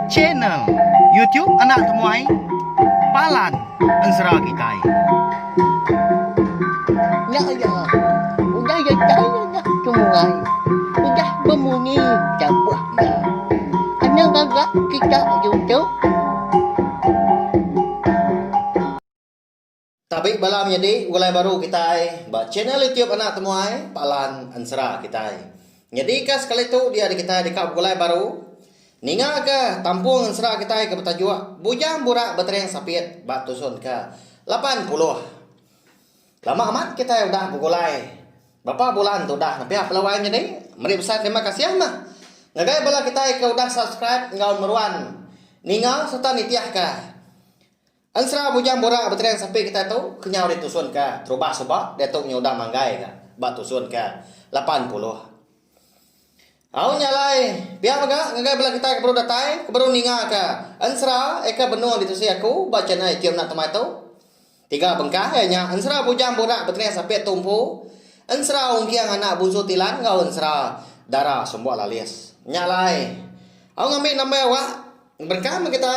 Channel YouTube Anak Temuai Palan Ansara Kitai. Ya ya, udah ya saya dah temuai, udah berbunyi cabut dah. Hanya gagak kita YouTube. Tapi bala menjadi ulai baru kita ba channel YouTube Anak Temuai Palan Ansara kita. Jadi kas kali tu dia di kita di kap ulai baru. Ninga ke tampung Ansara kita ke betajua. Bujang burak betereng sapit ba tusun ke 80. Lama amat kita udah bugulai. Berapa bulan tu dah napi pelawai jadi. Mari besar terima kasih mah. Ngagai bala kita ke udah subscribe ngaun meruan. Ninga serta nitiah ka. Ansara bujang borak betereng sampai kita tu kenyau ditusun ka terubah sebab dia tu udah manggai ka ba tusun ka 80. Au nyalai biar maga ngagai bala kita ke perlu datai ke baru ninga ka Ansara eka benuh ditusi aku baca na cium nak temai tu 3 bengkah nya Ansara bujang borak betereng sampai tumpu Ansara ungkiang anak busu tilan ngau Ansara darah sembuh lalis nyalai au ngambil nama awak berkah kita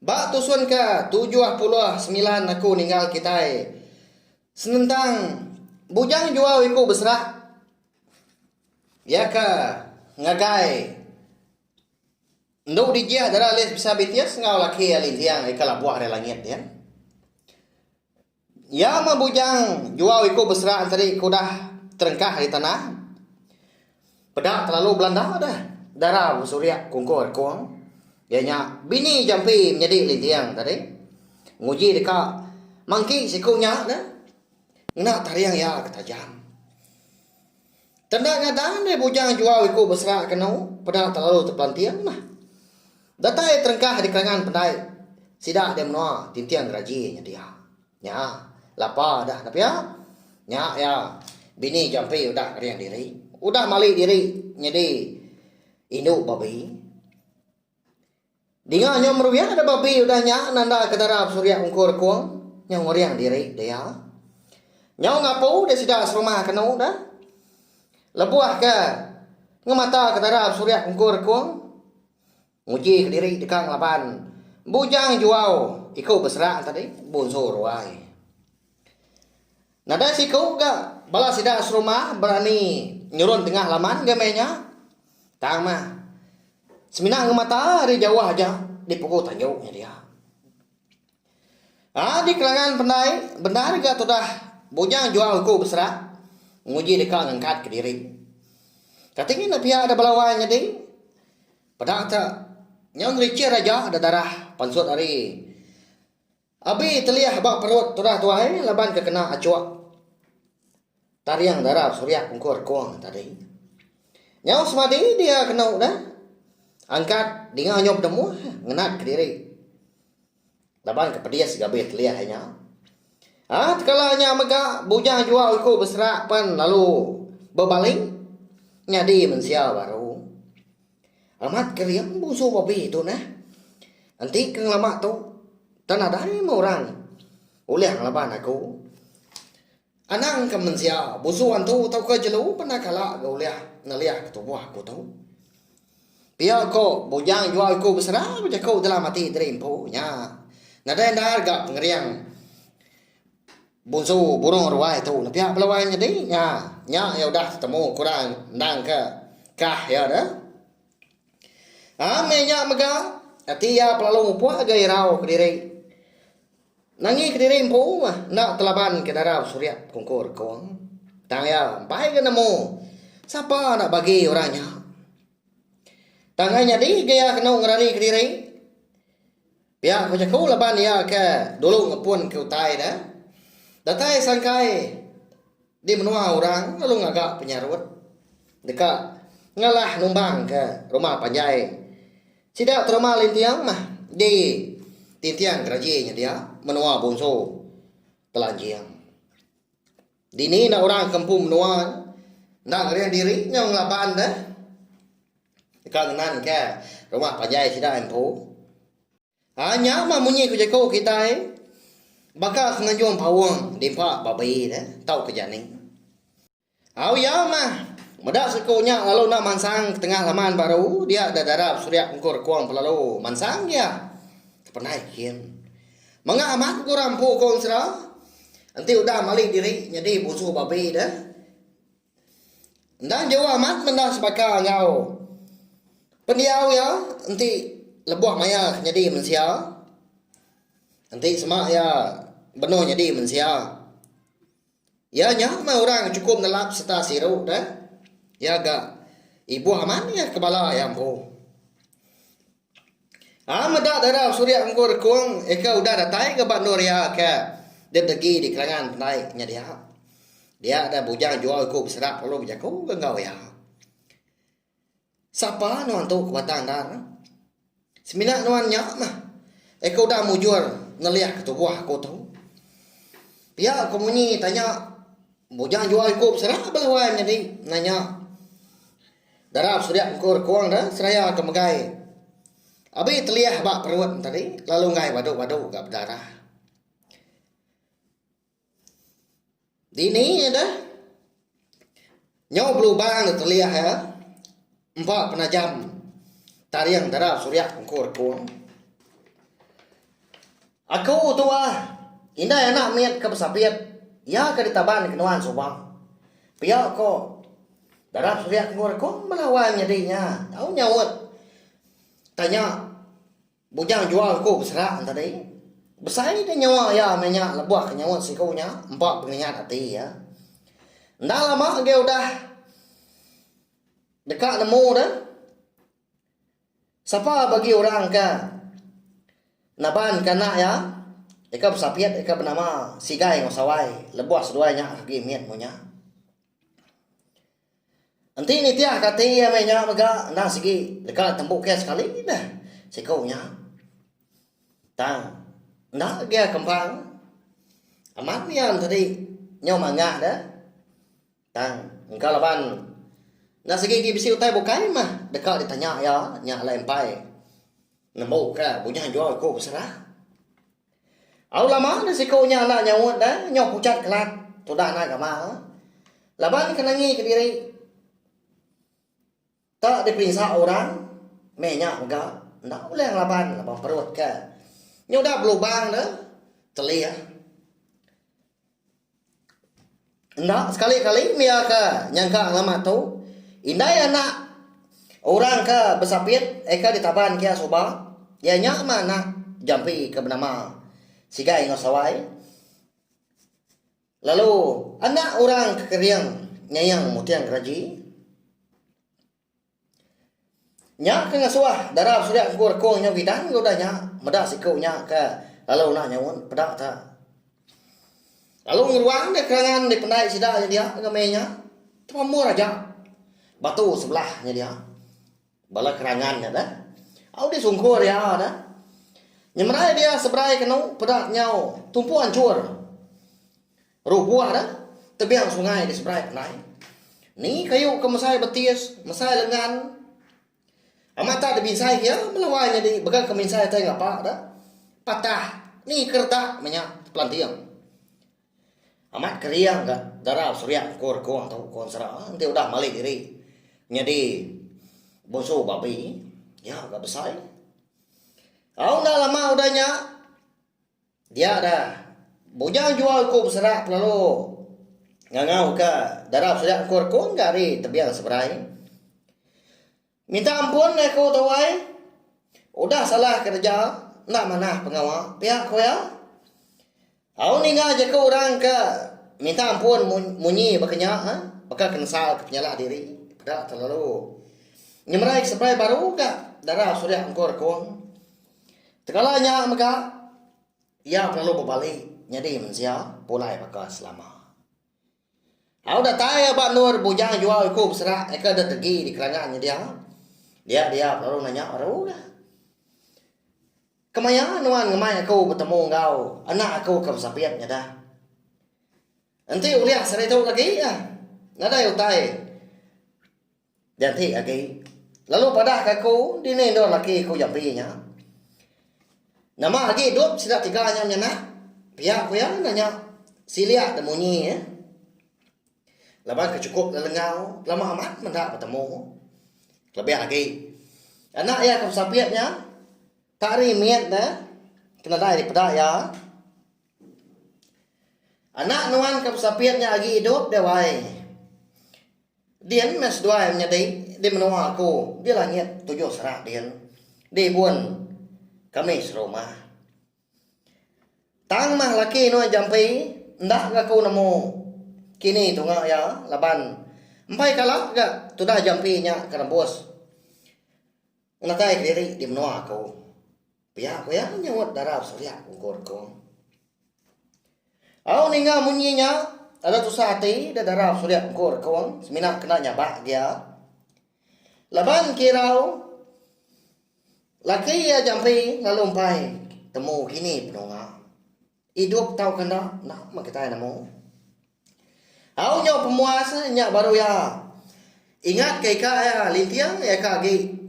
Ba tusun ke 79 aku ninggal kita. Senentang bujang jual iku besrak. Ya ka ngagai. Nduk dijia dara les bisa bitias ngau laki alin tiang ikala buah re langit ya. Ya ma bujang jual iku besrak antari iku dah terengkah di tanah. Pedak terlalu Belanda dah. Darah surya kungkur kuang. Ya nya bini jampi menjadi lintiang tadi. Nguji dekat mangki sikunya dah. Nak tariang ya ketajam. Tanda ngadan dia bujang jual iku besrak kenau pada terlalu terpelantian mah. Datai terengkah di kerangan pendai. Sidak dia menua tintiang geraji nya dia. Nya lapa dah tapi ya. Nya ya bini jampi udah keriang diri. Udah mali diri jadi induk babi. Dinga nyom rupiah ada babi udahnya nanda kedarab surya ungkur kuang nyong ngoriang diri dia. Nyong ngapu dia sudah serumah kena dah. Lebuah ke ngemata kedarab surya ungkur kuang. Nguji ke diri dekang lapan. Bujang juau iku besrak tadi bunso ruai. Nada siku ga bala sida serumah berani nyurun tengah laman gemenya. Tang mah Seminang mata dari jauh aja dipukul tanjuknya dia. Di kelangan pendai benar gak tu dah bujang jual ku besar nguji dekat ngangkat ke diri. Katanya nabi ada balawannya ding. Pada tak nyong ricir aja ada darah pansut hari. Abi teliah bak perut tu dah tuai laban ke kena acuak. Tariang darah surya kungkur kuang tadi. Nyong semadi dia kena dah. Angkat dengan nyop demu ngenat ke diri. Laban ke pedias gabe telia hanya. Kalanya mega bujang jual iku besrak pan lalu berbaling nyadi mensia baru. Amat keriam busu babi itu nah. Nanti keng lama tu tanah dari orang. Uleh laban aku. Anang ke mensia busuan tu tau ke jelu pernah kala ke uleh naliah ke tubuh aku tu. Biar kau bujang jual kau besar, macam kau dalam mati terimpu nya. Nada harga pengeriang bunsu burung ruai tu. Pihak pelawainya deh nya ya udah temu kurang nang ke kah ya dah. Menya mega atia pelalu puak gay rau ke diri. Nangi ke diri impu mah nak telaban ke darah surya kungkur kuang. Tang ya pai ke nemu. Siapa nak bagi orangnya? Tangannya di gaya kena ngerani ke diri. Biar macam kau laban ya ke dulu ngepun ke utai dah. Datai sangkai di menua orang lalu ngagak penyarut. Dekat ngalah numbang ke rumah panjai. Sidak terima lintiang mah di tintiang kerajinya dia menua bungsu telanjiang. Dini nak orang kampung menua nak ngeriang diri nyong laban dah. Dekat nan ke rumah panjai sida empu. Hanya mah munyi ku jago kita bakal ngajung pawang di pak babai dah tau ke janing. Au ya mah Medak sekonya lalu nak mansang tengah laman baru dia ada darab surya ngkur kuang pelalu mansang ya. Pernah kian. Mengamat ku rampu kong sera. Nanti udah malik diri jadi busu babi dah. Dan jauh amat mendah sebaka ngau. Pendiau ya nanti lebuh maya jadi mensia. Nanti semak ya benuh jadi mensia. Ya nyak mah orang cukup nelap serta siru dah. Ya gak ibu aman ya kepala ya ampu. Medak darah surya engkau rekung eka udah datai ke Bandar ya ke dedegi di kelangan penaiknya dia. Dia ada bujang jual ku berserak lalu berjaku ke engkau ya. Siapa nuan tu ke batang dar? Semina nuan nyak mah. Eka udah mujur ngeliat ke tubuh aku tu. Pihak komunyi tanya bujang jual ku berserak belawan jadi nanya. Darab surya engkau kuang dah seraya ke megai. Abi terliah bak perut tadi lalu ngai waduk-waduk gak berdarah. Dini dah. Nyau berubah terliah ya. 4 penajam. Tariang darab surya engkau kuang. Aku tua. Indah anak miat ke pesapiat. Ya ke ditaban kenuan subang. Pihak kok. Darab surya ngor kong melawan jadinya. Tahu nyawat. Tanya. Bujang jual ku berserak tadi. Besai dia nyawa ya menyak lebuah ke nyawat si kau nya. 4 pengingat hati ya. Ndak lama dia udah. Dekat nemu dah. Siapa bagi orang ke. Naban kanak ya. Eka bersapiat eka bernama Sigai ngosawai. Lebuah seduanya kaki miat munya. Nanti ni tiah kata ya menya mega ndak segi dekat tembuk ke sekali dah sekaunya. Tang ndak dia kembang. Amat nian tadi nyau mangga dah. Tang engkau laban. Ndak segi gi bisi utai bukai mah dekat ditanya ya nya lempai. Nemu ka punya jual ku berserah. Au lama ni sekaunya nak nyawat dah nyau pucat kelat tu dah nak gama. Laban kenangi ke diri. Tak diperiksa orang, menyak enggak, enggak boleh laban perut ke. Ini udah berlubang dah, terlihat. Enggak, sekali-kali mia ke, nyangka alamat tu. Indai anak orang ke besapit, eka ditaban kia soba, ya nyak mana jampi ke bernama Sigai ngosawai. Lalu, anak orang kekeriang, nyayang mutiang keraji, nya ke ngasuah darab sudah ngkur kong nya bidang udah nya medak sikau nya ke lalu nak nyawon pedak ta lalu ngeruang de kerangan di pendai sida dia ngamenya pamur aja batu sebelahnya dia bala kerangannya dah au di sungkur ya dah nyemrai dia sebrai kenu pedak nyau tumpu hancur rubuh dah tebiang sungai di sebrai pendai ni kayu ke mesai betis mesai lengan amata ada binsai ya melawannya di begal ke binsai teh ngapa dah patah ni kerta menyak pelantiang amat keriang enggak darah surya kor atau konsera nanti udah malik diri jadi boso babi ya enggak besar au dah lama udahnya dia ada bujang jual ku berserak lalu ngangau ke darah surya kor enggak ri tebiang seberai. Minta ampun aku tawai. Udah salah kerja. Nak mana pengawal. Pihak ko ya. Aku ni ngajak ke orang ke. Minta ampun munyi bakanya. Bakal kenal ke penyala diri. Pada terlalu. Nyemrai sepai baru ke. Darah sudah angkor kong. Tekalanya maka. Ia perlu berbalik. Jadi mensia. Pulai bakal selama. Aku dah tahu Pak Nur. Bujang jual aku berserak. Eka dah tergi di kerangannya dia. Dia lalu nanya baru dah. Kemaya nuan ngemai aku bertemu engkau. Anak aku ke sapiatnya dah. Nanti uliah sari tu lagi ya. Nada utai. Janti lagi. Lalu pada aku di nendo lagi aku jampinya. Nama lagi hidup sila 3 nya nak. Pihak aku ya nanya. Silia temunyi ya. Laban kecukup lelengau, lama amat mendak bertemu. Lebih lagi. Anak ya kesapiatnya, tak rimiat dah, kena dah daripada ya. Anak nuan kesapiatnya lagi hidup dia wai. Dia mes dua menjadi, dia menua aku, dia langit 7 serak dia. Dia pun kami serumah. Tang mah laki nuan jampi, ndak aku nemu. Kini tu ngak ya, laban. Empai kalak gak, tu dah jampinya kena bos. Nakai diri di menua aku. Pihak aku yang nyawat darah surya ukur ko. Aku ninggal munyinya, ada tu sati, ada darah surya ukur ko. Semina kena nyabak dia. Laban kirau, laki ya jampi lalu empai. Temu kini penunga. Hidup tahu kena, nak kita nemu. Aku nyawa pemuasa, nyak baru ya. Ingat kaya ya, lintiang ya kaki.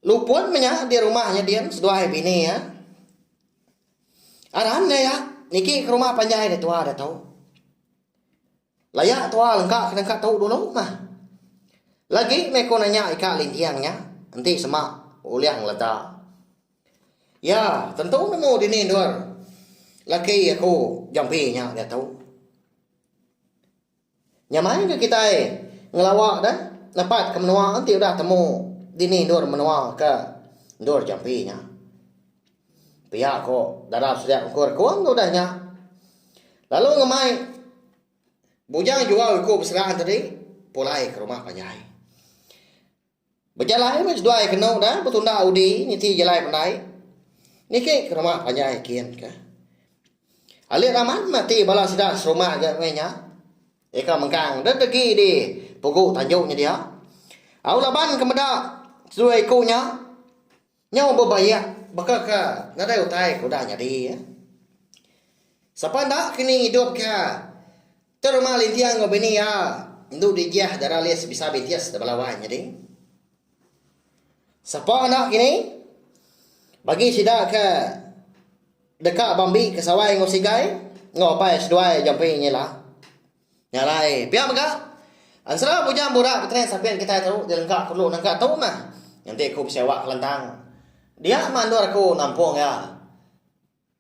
Lupun menyak di rumahnya dia, sedua bini ya. Arahan ya, niki ke rumah panjai dia tua dah tahu. Layak tua lengkap tahu dulu mah. Lagi mereka nanya ika lintiangnya, nanti semak uliang letak. Ya, tentu nemu dini dua. Laki aku jampinya dia tahu. Nyamai ke kita ngelawak dah, dapat ke menua nanti udah temu dini dor menua ke dor jampinya. Pihak ko darah sudah ukur kuang udahnya. Lalu ngemai bujang jual ko beseraan tadi, pulai ke rumah panjai. Berjalan mas dua kena dah betunda udi niti jalan pandai. Niki ke rumah panjai kian ke. Alir aman mati bala sidak serumah je mainnya. Eka mengkang dan lagi di pokok tanjungnya dia. Aulaban kemeda suai kunya. Nyawa berbayar bakaka nadai utai kudanya dia. Siapa ndak kini hidup ka. Terma lintiang ngobeni ya. Ndu dijah darah lias bisa betias da balawanya ding. Siapa ndak kini bagi sidak ka dekat bambi ke sawai ngosigai ngopai seduai jampinya lah. Nyalai, pihak mega. Ansara bujang budak ketren sampai kita tahu dia lengkap perlu nangka tahu mah. Nanti aku sewa kelentang. Dia mandor aku nampung ya.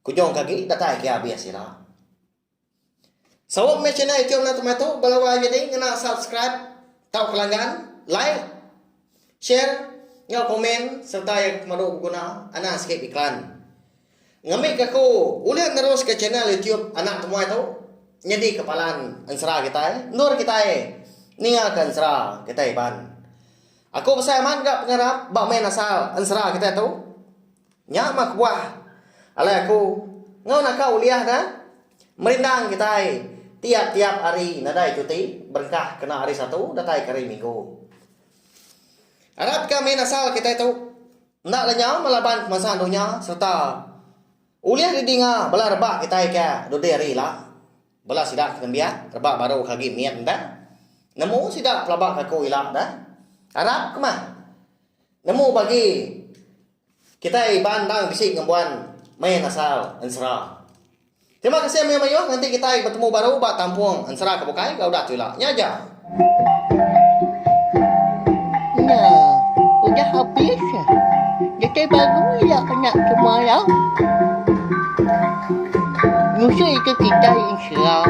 Kujong kaki datai ke habis sila. Sawak me channel YouTube na tomato balawa jadi ngena subscribe, tahu kelanggan, like, share, ngau komen serta yang kemadu guna ana skip iklan. Ngamik aku ulian terus ke channel YouTube anak semua itu. Jadi kepalan ansra kita nur kita ninga kan ansra kita ban. Aku besar man gak pengarap bak main asal ansra kita tu. Nya mak buah. Alai aku ngau nak kau liah dah. Merindang kita tiap-tiap hari nadai cuti berkah kena hari satu datai hari minggu. Arab ka main asal kita tu. Nak lenyau melaban kemasan dunia serta uliah didinga bala rebak kita ke do hari lah. Bala sidak kembia, rebak baru kagi miat dah. Nemu sidak pelabak aku ilah dah. Arab kemah. Nemu bagi kita bandang bisik ngembuan main asal ansra. Terima kasih mayo nanti kita bertemu baru bak tampung ansra kebukai kau dah tulah. Nyaja. Nah, udah habis. Jadi baru ya anak semua ya. Musuh itu kita insya